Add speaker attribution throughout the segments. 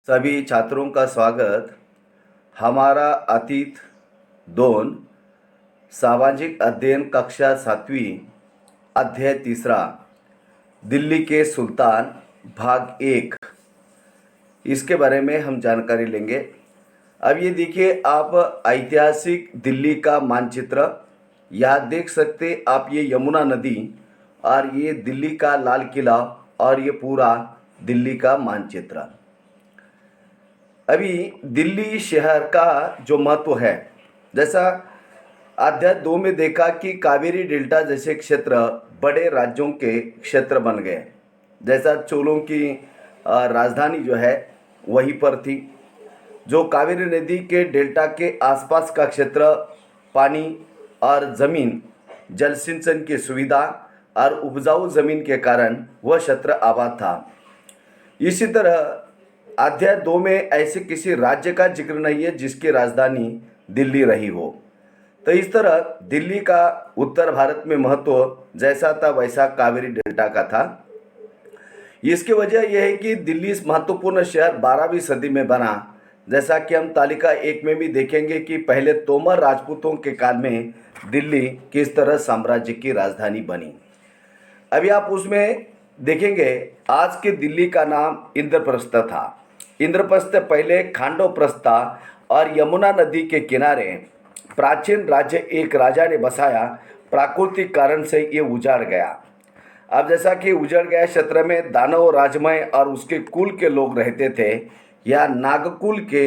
Speaker 1: सभी छात्रों का स्वागत। हमारा अतीत 2 सामाजिक अध्ययन कक्षा 7वीं अध्याय 3 दिल्ली के सुल्तान भाग 1 इसके बारे में हम जानकारी लेंगे। अब ये देखिए, आप ऐतिहासिक दिल्ली का मानचित्र यहाँ देख सकते। आप ये यमुना नदी और ये दिल्ली का लाल किला और ये पूरा दिल्ली का मानचित्र। अभी दिल्ली शहर का जो महत्व है, जैसा अध्याय 2 में देखा कि कावेरी डेल्टा जैसे क्षेत्र बड़े राज्यों के क्षेत्र बन गए। जैसा चोलों की राजधानी जो है वहीं पर थी। जो कावेरी नदी के डेल्टा के आसपास का क्षेत्र पानी और ज़मीन, जल सिंचन की सुविधा और उपजाऊ ज़मीन के कारण वह क्षेत्र आबाद था। इसी तरह अध्याय 2 में ऐसे किसी राज्य का जिक्र नहीं है जिसकी राजधानी दिल्ली रही हो। तो इस तरह दिल्ली का उत्तर भारत में महत्व जैसा था वैसा कावेरी डेल्टा का था। इसकी वजह यह है कि दिल्ली महत्वपूर्ण शहर 12वीं सदी में बना। जैसा कि हम तालिका 1 में भी देखेंगे कि पहले तोमर राजपूतों के काल में दिल्ली किस तरह साम्राज्य की राजधानी बनी। अभी आप उसमें देखेंगे, आज के दिल्ली का नाम इंद्रप्रस्थ था। इंद्रप्रस्थ पहले खांडोप्रस्थ था और यमुना नदी के किनारे प्राचीन राज्य एक राजा ने बसाया। प्राकृतिक कारण से ये उजाड़ गया। अब जैसा कि उजड़ गया क्षेत्र में दानव राजमय और उसके कुल के लोग रहते थे या नागकुल के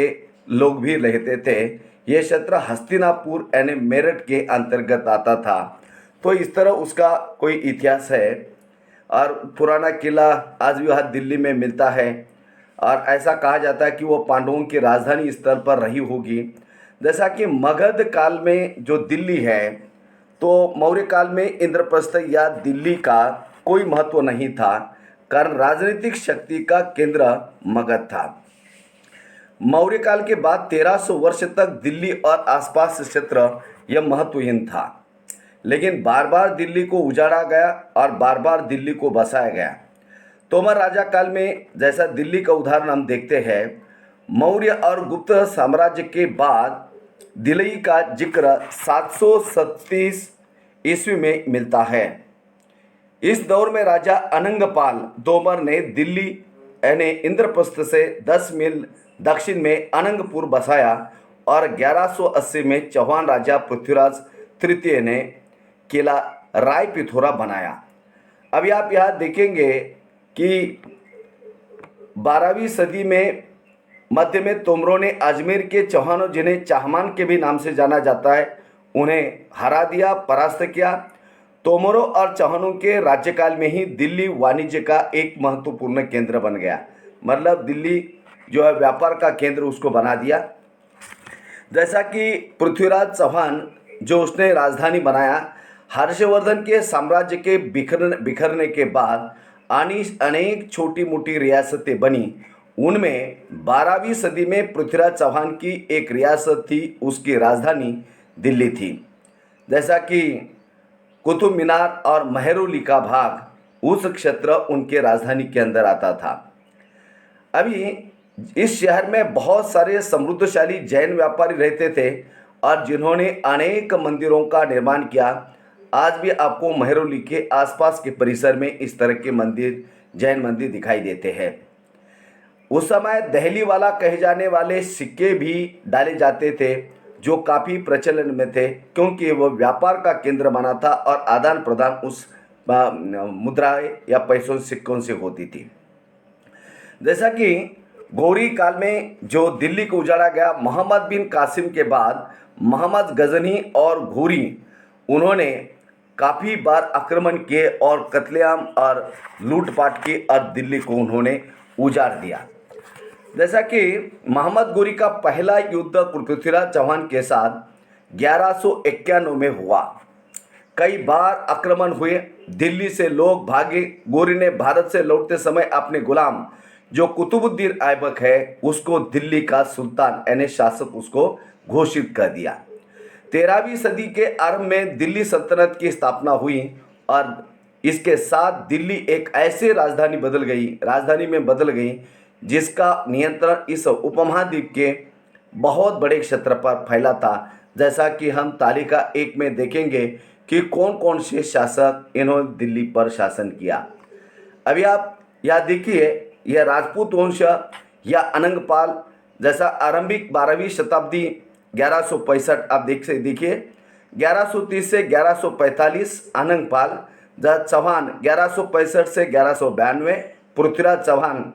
Speaker 1: लोग भी रहते थे। ये क्षेत्र हस्तिनापुर यानी मेरठ के अंतर्गत आता था। तो इस तरह उसका कोई इतिहास है और पुराना किला आज भी वहाँ दिल्ली में मिलता है और ऐसा कहा जाता है कि वो पांडवों की राजधानी स्तर पर रही होगी। जैसा कि मगध काल में जो दिल्ली है, तो मौर्य काल में इंद्रप्रस्थ या दिल्ली का कोई महत्व नहीं था, कारण राजनीतिक शक्ति का केंद्र मगध था। मौर्य काल के बाद 1300 वर्ष तक दिल्ली और आसपास क्षेत्र यह महत्वहीन था, लेकिन बार बार दिल्ली को उजाड़ा गया और बार बार दिल्ली को बसाया गया। तोमर राजा काल में जैसा दिल्ली का उदाहरण हम देखते हैं, मौर्य और गुप्त साम्राज्य के बाद दिल्ली का जिक्र 737 ईस्वी में मिलता है। इस दौर में राजा अनंगपाल तोमर ने दिल्ली यानी इंद्रप्रस्थ से 10 मील दक्षिण में अनंगपुर बसाया और 1180 में चौहान राजा पृथ्वीराज तृतीय ने किला राय पिथौरा बनाया। अभी आप यहाँ देखेंगे कि 12वीं सदी में मध्य में तोमरों ने अजमेर के चौहानों, जिन्हें चाहमान के भी नाम से जाना जाता है, उन्हें हरा दिया, परास्त किया। तोमरों और चौहानों के राज्यकाल में ही दिल्ली वाणिज्य का एक महत्वपूर्ण केंद्र बन गया। मतलब दिल्ली जो है व्यापार का केंद्र उसको बना दिया। जैसा कि पृथ्वीराज चौहान जो उसने राजधानी बनाया, हर्षवर्धन के साम्राज्य के बिखरने के बाद अनेक छोटी मोटी रियासतें बनी। उनमें 12वीं सदी में पृथ्वीराज चौहान की एक रियासत थी, उसकी राजधानी दिल्ली थी। जैसा कि कुतुब मीनार और मेहरौली का भाग उस क्षेत्र उनके राजधानी के अंदर आता था। अभी इस शहर में बहुत सारे समृद्धशाली जैन व्यापारी रहते थे और जिन्होंने अनेक मंदिरों का निर्माण किया। आज भी आपको मेहरौली के आसपास के परिसर में इस तरह के मंदिर, जैन मंदिर दिखाई देते हैं। उस समय दहली वाला कहे जाने वाले सिक्के भी डाले जाते थे, जो काफ़ी प्रचलन में थे, क्योंकि वह व्यापार का केंद्र बना था और आदान प्रदान उस मुद्राएं या पैसों सिक्कों से होती थी। जैसा कि गौरी काल में जो दिल्ली को उजाड़ा गया, मोहम्मद बिन कासिम के बाद मोहम्मद गजनी और घोरी, उन्होंने काफ़ी बार आक्रमण किए और कत्लेआम और लूटपाट की और दिल्ली को उन्होंने उजाड़ दिया। जैसा कि मोहम्मद गोरी का पहला युद्ध पृथ्वीराज चौहान के साथ 1191 में हुआ। कई बार आक्रमण हुए, दिल्ली से लोग भागे। गोरी ने भारत से लौटते समय अपने गुलाम जो कुतुबुद्दीन ऐबक है उसको दिल्ली का सुल्तान यानी शासक उसको घोषित कर दिया। 13वीं सदी के आरंभ में दिल्ली सल्तनत की स्थापना हुई और इसके साथ दिल्ली एक ऐसे राजधानी में बदल गई जिसका नियंत्रण इस उपमहाद्वीप के बहुत बड़े क्षेत्र पर फैला था। जैसा कि हम तालिका 1 में देखेंगे कि कौन कौन से शासक इन्होंने दिल्ली पर शासन किया। अभी आप यह देखिए, यह राजपूत वंश या अनंगपाल जैसा आरंभिक 12वीं शताब्दी 1165 आप देखिए 1130 से 1145 अनंगपाल, चौहान 1165 से 1192, पृथ्वीराज चौहान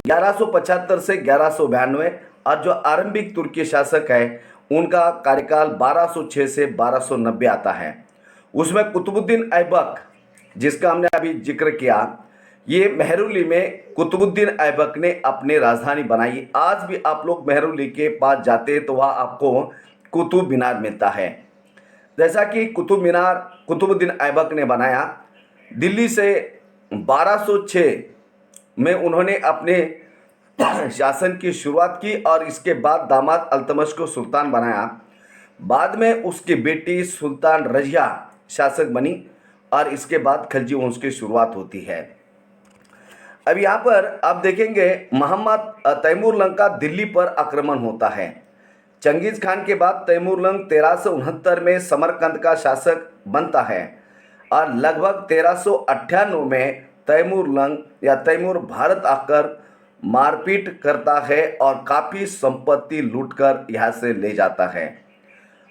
Speaker 1: 1175 से 1192, और जो आरंभिक तुर्की शासक है उनका कार्यकाल 1206 से 1290 आता है। उसमें कुतुबुद्दीन ऐबक, जिसका हमने अभी जिक्र किया, ये मेहरुली में कुतुबुद्दीन ऐबक ने अपनी राजधानी बनाई। आज भी आप लोग मेहरुली के पास जाते हैं तो वहाँ आपको कुतुब मीनार मिलता है। जैसा कि कुतुब मीनार कुतुबुद्दीन ऐबक ने बनाया। दिल्ली से 1206 में उन्होंने अपने शासन की शुरुआत की और इसके बाद दामाद अल्तमश को सुल्तान बनाया। बाद में उसकी बेटी सुल्तान रजिया शासक बनी और इसके बाद खलजी वंश की शुरुआत होती है। अब यहाँ पर आप देखेंगे मोहम्मद तैमूरलंग का दिल्ली पर आक्रमण होता है। चंगेज खान के बाद तैमूरलंग 1369 में समरकंद का शासक बनता है और लगभग 1398 में तैमूरलंग या तैमूर भारत आकर मारपीट करता है और काफ़ी संपत्ति लूटकर यहाँ से ले जाता है।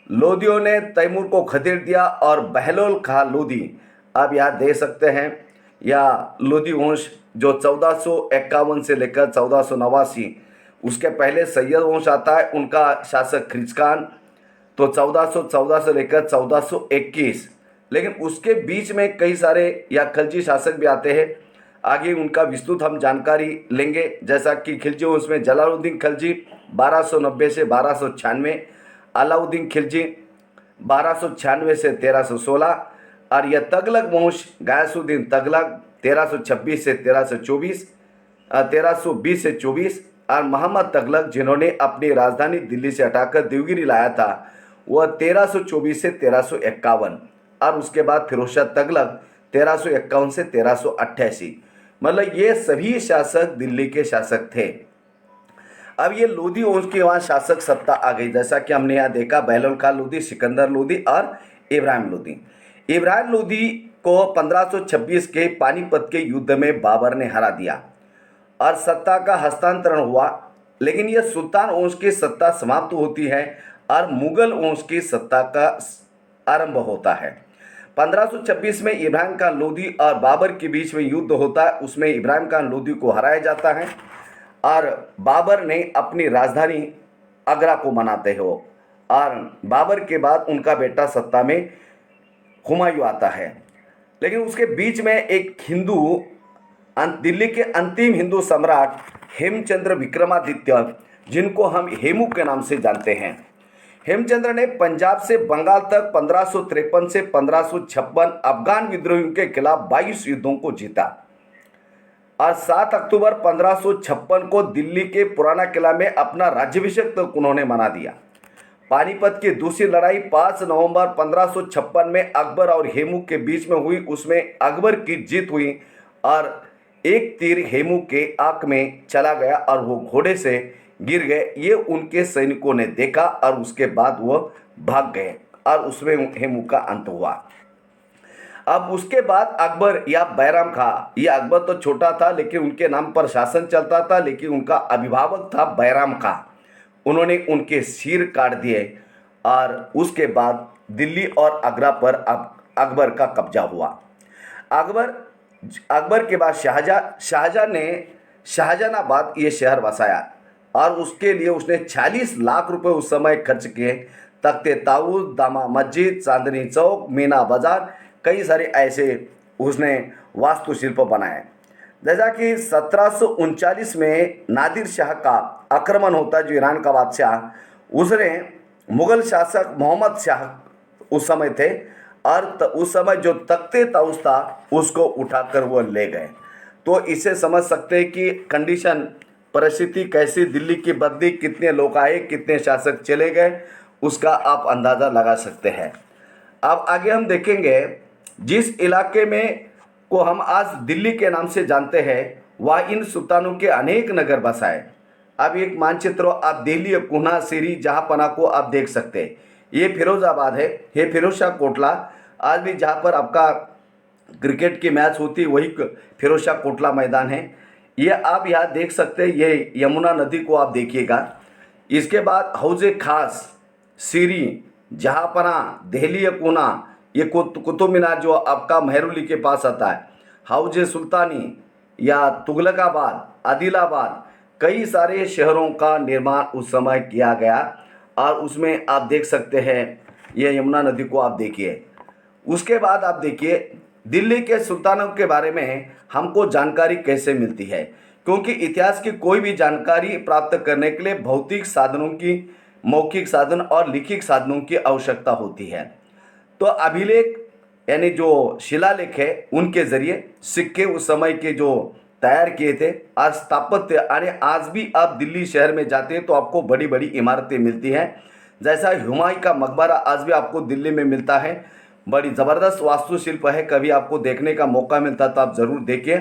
Speaker 1: लोदियों ने तैमूर को खदेड़ दिया और बहलोल खां लोदी, आप यहाँ दे सकते हैं, या लोदी वंश जो 1451 से लेकर 1489, उसके पहले सैयद वंश आता है, उनका शासक खिज खान, तो 1414 से लेकर 1421, लेकिन उसके बीच में कई सारे या खलजी शासक भी आते हैं। आगे उनका विस्तृत हम जानकारी लेंगे। जैसा कि खिलजी वंश में जलालुद्दीन खिलजी 1290 से 1296, अलाउद्दीन खिलजी 1296 से 1316, और यह तगलक वंश गयासुद्दीन तगलक 1326 से 1324, 1320 से 24, और मोहम्मद तगलक जिन्होंने अपनी राजधानी दिल्ली से हटाकर देवगिरी लाया था वह 1324 से 1351, और उसके बाद फिरोजशाह तगलक 1351 से 1388। मतलब ये सभी शासक दिल्ली के शासक थे। अब ये लोदी वंश की वहाँ शासक सत्ता आ गई। जैसा कि हमने यहाँ देखा, बहलोल खां लोदी, सिकंदर लोदी और इब्राहिम लोदी। इब्राहिम लोदी को 1526 के पानीपत के युद्ध में बाबर ने हरा दिया और सत्ता का हस्तांतरण हुआ। लेकिन यह सुल्तान वंश की सत्ता समाप्त होती है और मुगल वंश की सत्ता का आरंभ होता है। 1526 में इब्राहिम खान लोदी और बाबर के बीच में युद्ध होता है। उसमें इब्राहिम खान लोदी को हराया जाता है और बाबर ने अपनी राजधानी आगरा को बनाते हो, और बाबर के बाद उनका बेटा सत्ता में हुमायूं आता है। लेकिन उसके बीच में एक हिंदू, दिल्ली के अंतिम हिंदू सम्राट हेमचंद्र विक्रमादित्य, जिनको हम हेमू के नाम से जानते हैं, हेमचंद्र ने पंजाब से बंगाल तक 1553 से 1556 अफगान विद्रोहियों के खिलाफ 22 युद्धों को जीता और 7 अक्टूबर 1556 को दिल्ली के पुराना किला में अपना राज्याभिषेक तक उन्होंने मना दिया। पानीपत की दूसरी लड़ाई 5 नवंबर 1556 में अकबर और हेमू के बीच में हुई। उसमें अकबर की जीत हुई और एक तीर हेमू के आंख में चला गया और वो घोड़े से गिर गए। ये उनके सैनिकों ने देखा और उसके बाद वो भाग गए और उसमें हेमू का अंत हुआ। अब उसके बाद अकबर या बैराम खां, ये अकबर तो छोटा था लेकिन उनके नाम पर शासन चलता था, लेकिन उनका अभिभावक था बैराम खां। उन्होंने उनके सिर काट दिए और उसके बाद दिल्ली और आगरा पर अब अकबर का कब्जा हुआ। अकबर के बाद शाहजहाँ ने शाहजहानाबाद ये शहर बसाया और उसके लिए उसने 46 लाख रुपए उस समय खर्च किए। तख्ते ताऊस, दामा मस्जिद, चांदनी चौक, मीना बाजार, कई सारे ऐसे उसने वास्तुशिल्प बनाए। जैसा कि 1739 में नादिर शाह का आक्रमण होता है, जो ईरान का बादशाह, उसने मुग़ल शासक मोहम्मद शाह उस समय थे और उस समय जो तख्ते ताऊस था उसको उठाकर वो ले गए। तो इसे समझ सकते हैं कि कंडीशन, परिस्थिति कैसी दिल्ली की बदली, कितने लोग आए, कितने शासक चले गए, उसका आप अंदाज़ा लगा सकते हैं। अब आगे हम देखेंगे जिस इलाके में को हम आज दिल्ली के नाम से जानते हैं वह इन सुल्तानों के अनेक नगर बसाए। अब एक मानचित्र आप दिल्ली, पूना, सीरी, जहांपना को आप देख सकते हैं। ये फिरोजाबाद है, ये फिरोज शाह कोटला। आज भी जहाँ पर आपका क्रिकेट की मैच होती है वही फिरोज शाह कोटला मैदान है। ये आप यहाँ देख सकते हैं, ये यमुना नदी को आप देखिएगा। इसके बाद हौज़े खास, सीरी, जहांपना, दिल्ली, पूना, ये कुतुब मीनार जो आपका मेहरौली के पास आता है, हौज़े सुल्तानी या तुगलकाबाद, आदिलाबाद, कई सारे शहरों का निर्माण उस समय किया गया। और उसमें आप देख सकते हैं ये यमुना नदी को आप देखिए। उसके बाद आप देखिए दिल्ली के सुल्तानों के बारे में हमको जानकारी कैसे मिलती है, क्योंकि इतिहास की कोई भी जानकारी प्राप्त करने के लिए भौतिक साधनों की, मौखिक साधन और लिखित साधनों की आवश्यकता होती है। तो अभिलेख यानी जो शिलालेख है उनके जरिए सिक्के उस समय के जो तैयार किए थे, और स्थापत्य यानी आज भी आप दिल्ली शहर में जाते हैं तो आपको बड़ी बड़ी इमारतें मिलती हैं। जैसा हुमायूं का मकबरा आज भी आपको दिल्ली में मिलता है, बड़ी ज़बरदस्त वास्तुशिल्प है। कभी आपको देखने का मौका मिलता तो आप ज़रूर देखिए,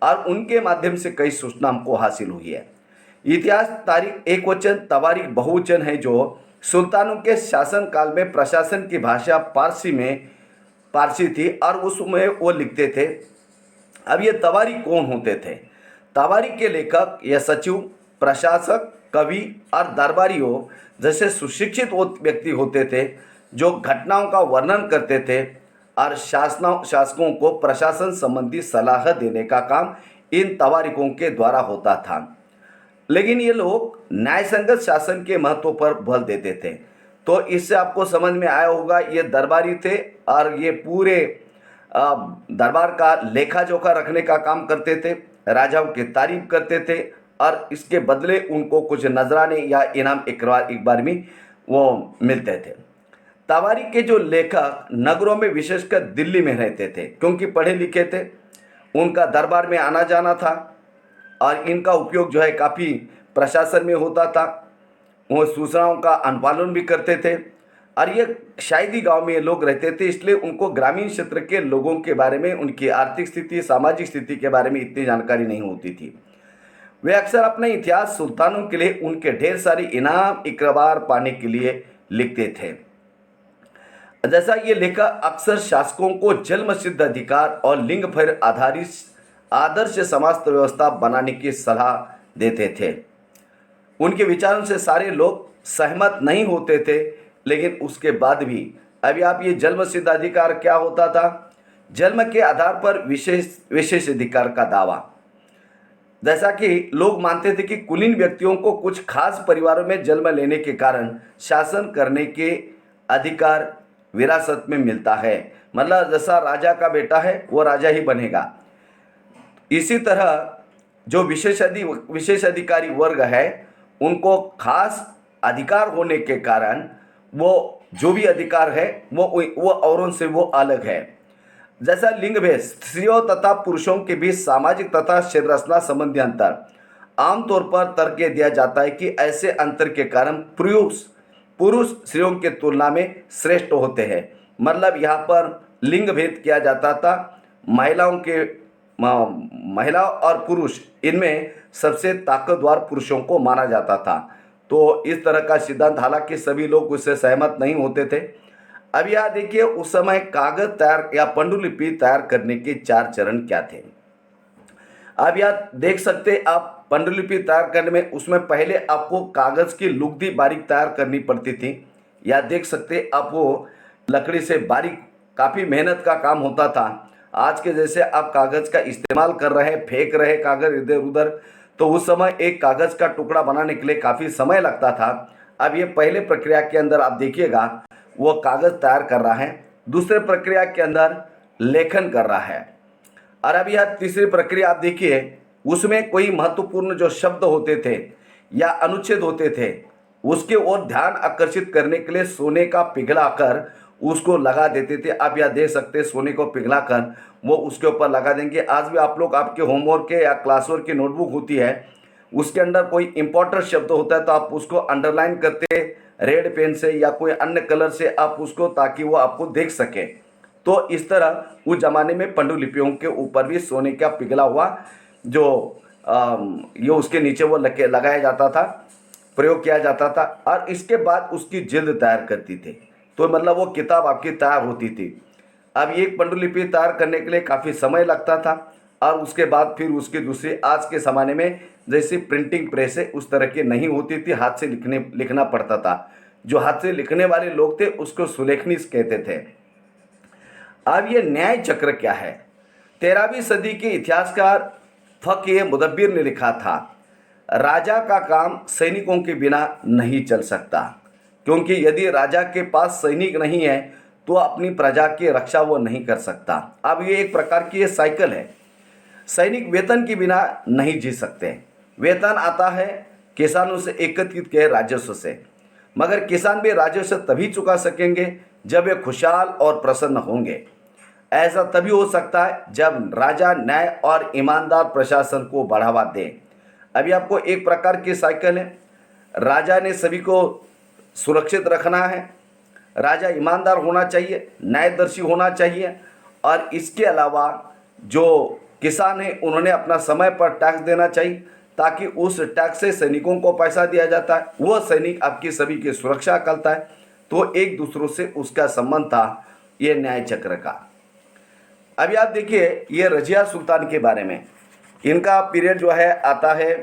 Speaker 1: और उनके माध्यम से कई सूचना हमको हासिल हुई है। इतिहास तारीख एक वचन, तवारीख बहुवचन है। जो सुल्तानों के शासन काल में प्रशासन की भाषा पारसी थी और उसमें वो लिखते थे। अब ये तवारीख कौन होते थे? तवारीख के लेखक या सचिव, प्रशासक, कवि और दरबारियों जैसे सुशिक्षित व्यक्ति होते थे, जो घटनाओं का वर्णन करते थे और शासकों को प्रशासन संबंधी सलाह देने का काम इन तवारीखों के द्वारा होता था। लेकिन ये लोग न्यायसंगत शासन के महत्व पर बल देते थे। तो इससे आपको समझ में आया होगा, ये दरबारी थे और ये पूरे दरबार का लेखा जोखा रखने का काम करते थे, राजाओं की तारीफ करते थे, और इसके बदले उनको कुछ नजराने या इनाम एक बार में वो मिलते थे। तवारीख के जो लेखक नगरों में, विशेषकर दिल्ली में रहते थे, क्योंकि पढ़े लिखे थे, उनका दरबार में आना जाना था और इनका उपयोग जो है काफ़ी प्रशासन में होता था। वो सूचनाओं का अनुपालन भी करते थे, और ये शायदी गांव में ये लोग रहते थे, इसलिए उनको ग्रामीण क्षेत्र के लोगों के बारे में, उनकी आर्थिक स्थिति, सामाजिक स्थिति के बारे में इतनी जानकारी नहीं होती थी। वे अक्सर अपने इतिहास सुल्तानों के लिए उनके ढेर सारी इनाम इकरार पाने के लिए लिखते थे। जैसा ये लेखक अक्सर शासकों को जन्मसिद्ध अधिकार और लिंग पर आधारित आदर्श समाज व्यवस्था बनाने की सलाह देते थे। उनके विचारों से सारे लोग सहमत नहीं होते थे, लेकिन उसके बाद भी अभी आप ये जन्मसिद्ध अधिकार क्या होता था? जन्म के आधार पर विशेष अधिकार का दावा। जैसा कि लोग मानते थे कि कुलीन व्यक्तियों को कुछ खास परिवारों में जन्म लेने के कारण शासन करने के अधिकार विरासत में मिलता है। मतलब जैसा राजा का बेटा है वो राजा ही बनेगा। इसी तरह जो विशेष अधिकारी वर्ग है, उनको खास अधिकार होने के कारण वो जो भी अधिकार है वो औरों से वो अलग है। जैसा लिंग भेद, स्त्रियों तथा पुरुषों के बीच सामाजिक तथा शरीर रचना संबंधी अंतर, आमतौर पर तर्क दिया जाता है कि ऐसे अंतर के कारण पुरुष स्त्रियों के तुलना में श्रेष्ठ होते हैं। मतलब यहाँ पर लिंग भेद किया जाता था। महिला और पुरुष, इनमें सबसे ताकतवर पुरुषों को माना जाता था। तो इस तरह का सिद्धांत, हालांकि सभी लोग उससे सहमत नहीं होते थे। अब यह देखिए उस समय कागज तैयार या पांडुलिपि तैयार करने के 4 चरण क्या थे। अब यह देख सकते आप पांडुलिपि तैयार करने में, उसमें पहले आपको कागज की लुगदी बारीक तैयार करनी पड़ती थी। या देख सकते आप वो लकड़ी से बारीक, काफ़ी मेहनत का काम होता था। आज के जैसे आप कागज का इस्तेमाल कर रहे हैं, फेंक रहे कागज इधर उधर, तो उस समय एक कागज का टुकड़ा बनाने के लिए काफ़ी समय लगता था। अब ये पहले प्रक्रिया के अंदर आप देखिएगा वो कागज तैयार कर रहा है, दूसरे प्रक्रिया के अंदर लेखन कर रहा है, और अब यह तीसरी प्रक्रिया आप देखिए, उसमें कोई महत्वपूर्ण जो शब्द होते थे या अनुच्छेद होते थे, उसके ओर ध्यान आकर्षित करने के लिए सोने का पिघलाकर उसको लगा देते थे। आप यह देख सकते हैं, सोने को पिघलाकर वो उसके ऊपर लगा देंगे। आज भी आप लोग, आपके होमवर्क के या क्लास वर्क की नोटबुक होती है, उसके अंदर कोई इंपॉर्टेंट शब्द होता है तो आप उसको अंडरलाइन करते रेड पेन से या कोई अन्य कलर से आप उसको, ताकि वो आपको देख सके। तो इस तरह उस जमाने में पांडुलिपियों के ऊपर भी सोने का पिघला हुआ जो ये उसके नीचे वो लगाया जाता था, प्रयोग किया जाता था, और इसके बाद उसकी जिल्द तैयार करती थी। तो मतलब वो किताब आपकी तैयार होती थी। अब एक पांडुलिपि तैयार करने के लिए काफ़ी समय लगता था, और उसके बाद फिर उसकी दूसरी, आज के ज़माने में जैसी प्रिंटिंग प्रेस है उस तरह की नहीं होती थी, हाथ से लिखना पड़ता था। जो हाथ से लिखने वाले लोग थे उसको सुलेखनीस कहते थे। अब ये न्याय चक्र क्या है? 13वीं सदी के इतिहासकार फक मुदब्बिर ने लिखा था, राजा का काम सैनिकों के बिना नहीं चल सकता, क्योंकि यदि राजा के पास सैनिक नहीं है तो अपनी प्रजा की रक्षा वो नहीं कर सकता। अब ये एक प्रकार की ये साइकिल है। सैनिक वेतन के बिना नहीं जी सकते। वेतन आता है किसानों से एकत्रित किए राजस्व से, मगर किसान भी राजस्व तभी चुका सकेंगे जब वे खुशहाल और प्रसन्न होंगे। ऐसा तभी हो सकता है जब राजा न्याय और ईमानदार प्रशासन को बढ़ावा दे। अभी आपको एक प्रकार की साइकिल है। राजा ने सभी को सुरक्षित रखना है, राजा ईमानदार होना चाहिए, न्यायदर्शी होना चाहिए, और इसके अलावा जो किसान हैं उन्होंने अपना समय पर टैक्स देना चाहिए, ताकि उस टैक्स से सैनिकों को पैसा दिया जाता है, वह सैनिक आपकी सभी की सुरक्षा करता है। तो एक दूसरों से उसका संबंध था ये न्याय चक्र का। अभी आप देखिए ये रजिया सुल्तान के बारे में। इनका पीरियड जो है आता है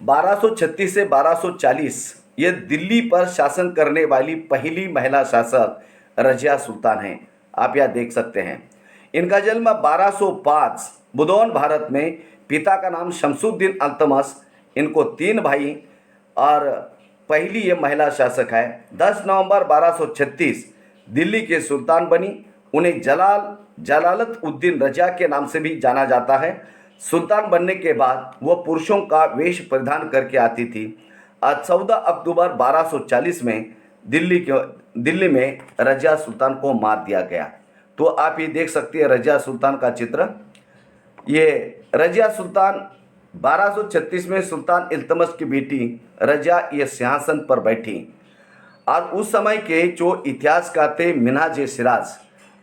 Speaker 1: 1236 से 1240। ये दिल्ली पर शासन करने वाली पहली महिला शासक रजिया सुल्तान हैं। आप यह देख सकते हैं। इनका जन्म 1205 बुदौन भारत में। पिता का नाम शमसुद्दीन अल्तमश। इनको 3 भाई और पहली ये महिला शासक है। 10 नवंबर 1236 दिल्ली के सुल्तान बनी। उन्हें जलालत उद्दीन रजा के नाम से भी जाना जाता है। सुल्तान बनने के बाद वह पुरुषों का वेश परिधान करके आती थी। आज 14 अक्टूबर 1240 में दिल्ली में रजिया सुल्तान को मार दिया गया। तो आप ये देख सकते हैं रजिया सुल्तान का चित्र। ये रजिया सुल्तान 1236 में सुल्तान इल्तमश की बेटी रजिया ये सिंहासन पर बैठी। और उस समय के जो इतिहासकार थे मिन्हाज सिराज।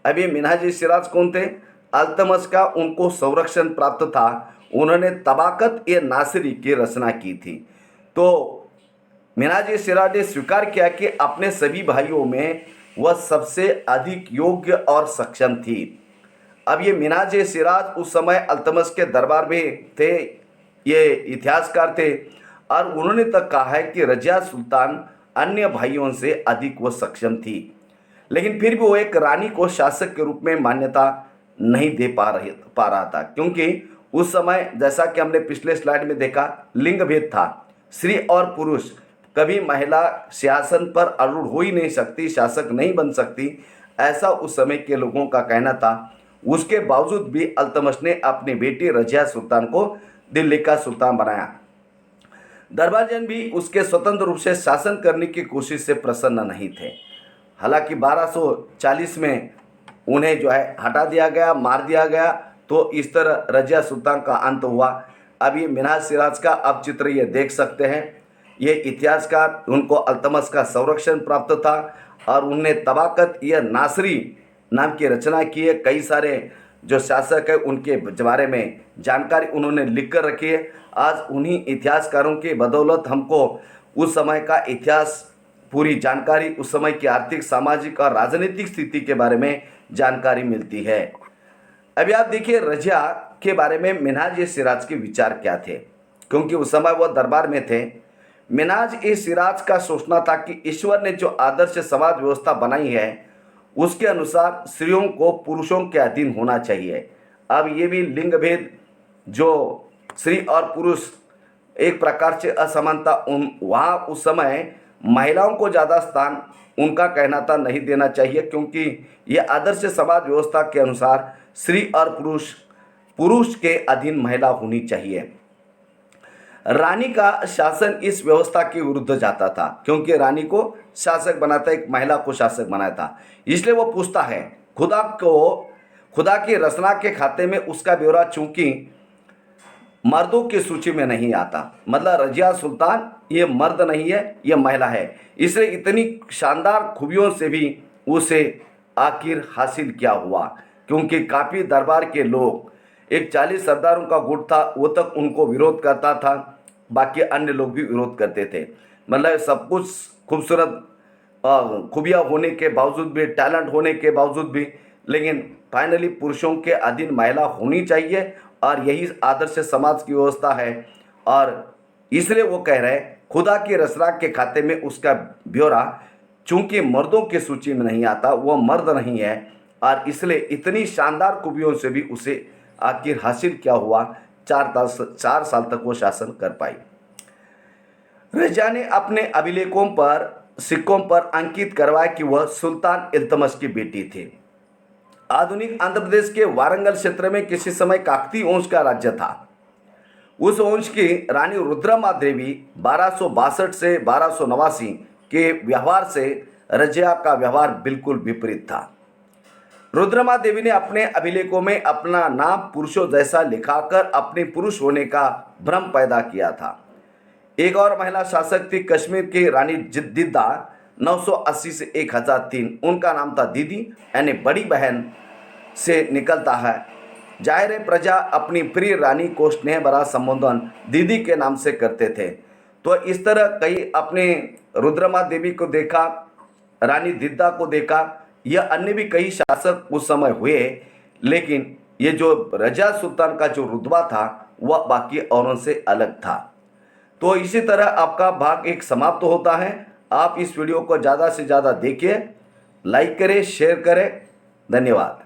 Speaker 1: अब ये मिन्हाज सिराज कौन थे? अल्तमश का उनको संरक्षण प्राप्त था। उन्होंने तबाकत ए नासिरी की रचना की थी। तो मिन्हाज सिराज ने स्वीकार किया कि अपने सभी भाइयों में वह सबसे अधिक योग्य और सक्षम थी। अब ये मिन्हाज सिराज उस समय अल्तमश के दरबार में थे, ये इतिहासकार थे, और उन्होंने तक कहा है कि रजिया सुल्तान अन्य भाइयों से अधिक वो सक्षम थी। लेकिन फिर भी वो एक रानी को शासक के रूप में मान्यता नहीं दे पा रहा था, क्योंकि उस समय जैसा कि हमने पिछले स्लाइड में देखा लिंग भेद था। स्त्री और पुरुष कभी महिला सिंहासन पर आरूढ़ हो ही नहीं सकती, शासक नहीं बन सकती, ऐसा उस समय के लोगों का कहना था। उसके बावजूद भी अल्तमश ने अपनी बेटी रजिया सुल्तान को दिल्ली का सुल्तान बनाया। दरबारजन भी उसके स्वतंत्र रूप से शासन करने की कोशिश से प्रसन्न नहीं थे। हालांकि 1240 में उन्हें जो है हटा दिया गया, मार दिया गया। तो इस तरह रजिया सुल्तान का अंत हुआ। अब ये मिन्हाज सिराज का अब चित्र ये देख सकते हैं। ये इतिहासकार, उनको अल्तमश का संरक्षण प्राप्त था और उनने तबाकत या नासरी नाम की रचना की है। कई सारे जो शासक है उनके बारे में जानकारी उन्होंने लिख कर रखी है। आज उन्हीं इतिहासकारों की बदौलत हमको उस समय का इतिहास, पूरी जानकारी, उस समय की आर्थिक, सामाजिक और राजनीतिक स्थिति के बारे में जानकारी मिलती है। अभी आप देखिए रजिया के बारे में मिन्हाज सिराज के विचार क्या थे, क्योंकि उस समय वह दरबार में थे। मिन्हाज सिराज का सोचना था कि ईश्वर ने जो आदर्श समाज व्यवस्था बनाई है उसके अनुसार स्त्रियों को पुरुषों के अधीन होना चाहिए। अब ये भी लिंग भेद, जो स्त्री और पुरुष एक प्रकार से असमानता, वहाँ उस समय महिलाओं को ज़्यादा स्थान उनका कहना था नहीं देना चाहिए, क्योंकि ये आदर्श समाज व्यवस्था के अनुसार स्त्री और पुरुष के अधीन महिला होनी चाहिए। रानी का शासन इस व्यवस्था के विरुद्ध जाता था, क्योंकि रानी को शासक बनाता, एक महिला को शासक बनाया था। इसलिए वो पूछता है खुदा की रचना के खाते में उसका ब्यौरा चूंकि मर्दों की सूची में नहीं आता, मतलब रजिया सुल्तान ये मर्द नहीं है, ये महिला है, इसलिए इतनी शानदार खूबियों से भी उसे आखिर हासिल क्या हुआ, क्योंकि काफ़ी दरबार के लोग एक 40 सरदारों का गुट था, वो तक उनको विरोध करता था, बाकी अन्य लोग भी विरोध करते थे। मतलब सब कुछ खूबसूरत खूबियाँ होने के बावजूद भी, टैलेंट होने के बावजूद भी, लेकिन फाइनली पुरुषों के अधीन महिला होनी चाहिए और यही आदर्श समाज की व्यवस्था है। और इसलिए वो कह रहे हैं खुदा की रसरा के खाते में उसका ब्यौरा चूंकि मर्दों की सूची में नहीं आता, वह मर्द नहीं है, और इसलिए इतनी शानदार खूबियों से भी उसे आखिर हासिल क्या हुआ, 4 साल तक वो शासन कर पाई। रजा ने अपने अभिलेखों पर सिक्कों पर अंकित करवाया कि वह सुल्तान इल्तमश की बेटी थी। आधुनिक आंध्र प्रदेश के वारंगल क्षेत्र में किसी समय काकती वंश का राज्य था। उस वंश की रानी रुद्रमा देवी 1262 से 1289 के व्यवहार से रजिया का व्यवहार बिल्कुल विपरीत था। रुद्रमा देवी ने अपने अभिलेखों में अपना नाम पुरुषों जैसा लिखाकर अपने पुरुष होने का भ्रम पैदा किया था। एक और महिला शासक थी कश्मीर की रानी जिद्दा, 980 से 1003। उनका नाम था दीदी, यानी बड़ी बहन से निकलता है। जाहिर है प्रजा अपनी प्रिय रानी को स्नेह भरा संबोधन दीदी के नाम से करते थे। तो इस तरह कई अपने रुद्रमा देवी को देखा, रानी दिद्दा को देखा, यह अन्य भी कई शासक उस समय हुए, लेकिन ये जो रजा सुल्तान का जो रुतबा था वह बाकी औरों से अलग था। तो इसी तरह आपका भाग 1 समाप्त होता है। आप इस वीडियो को ज़्यादा से ज़्यादा देखिए, लाइक करें, शेयर करें। धन्यवाद।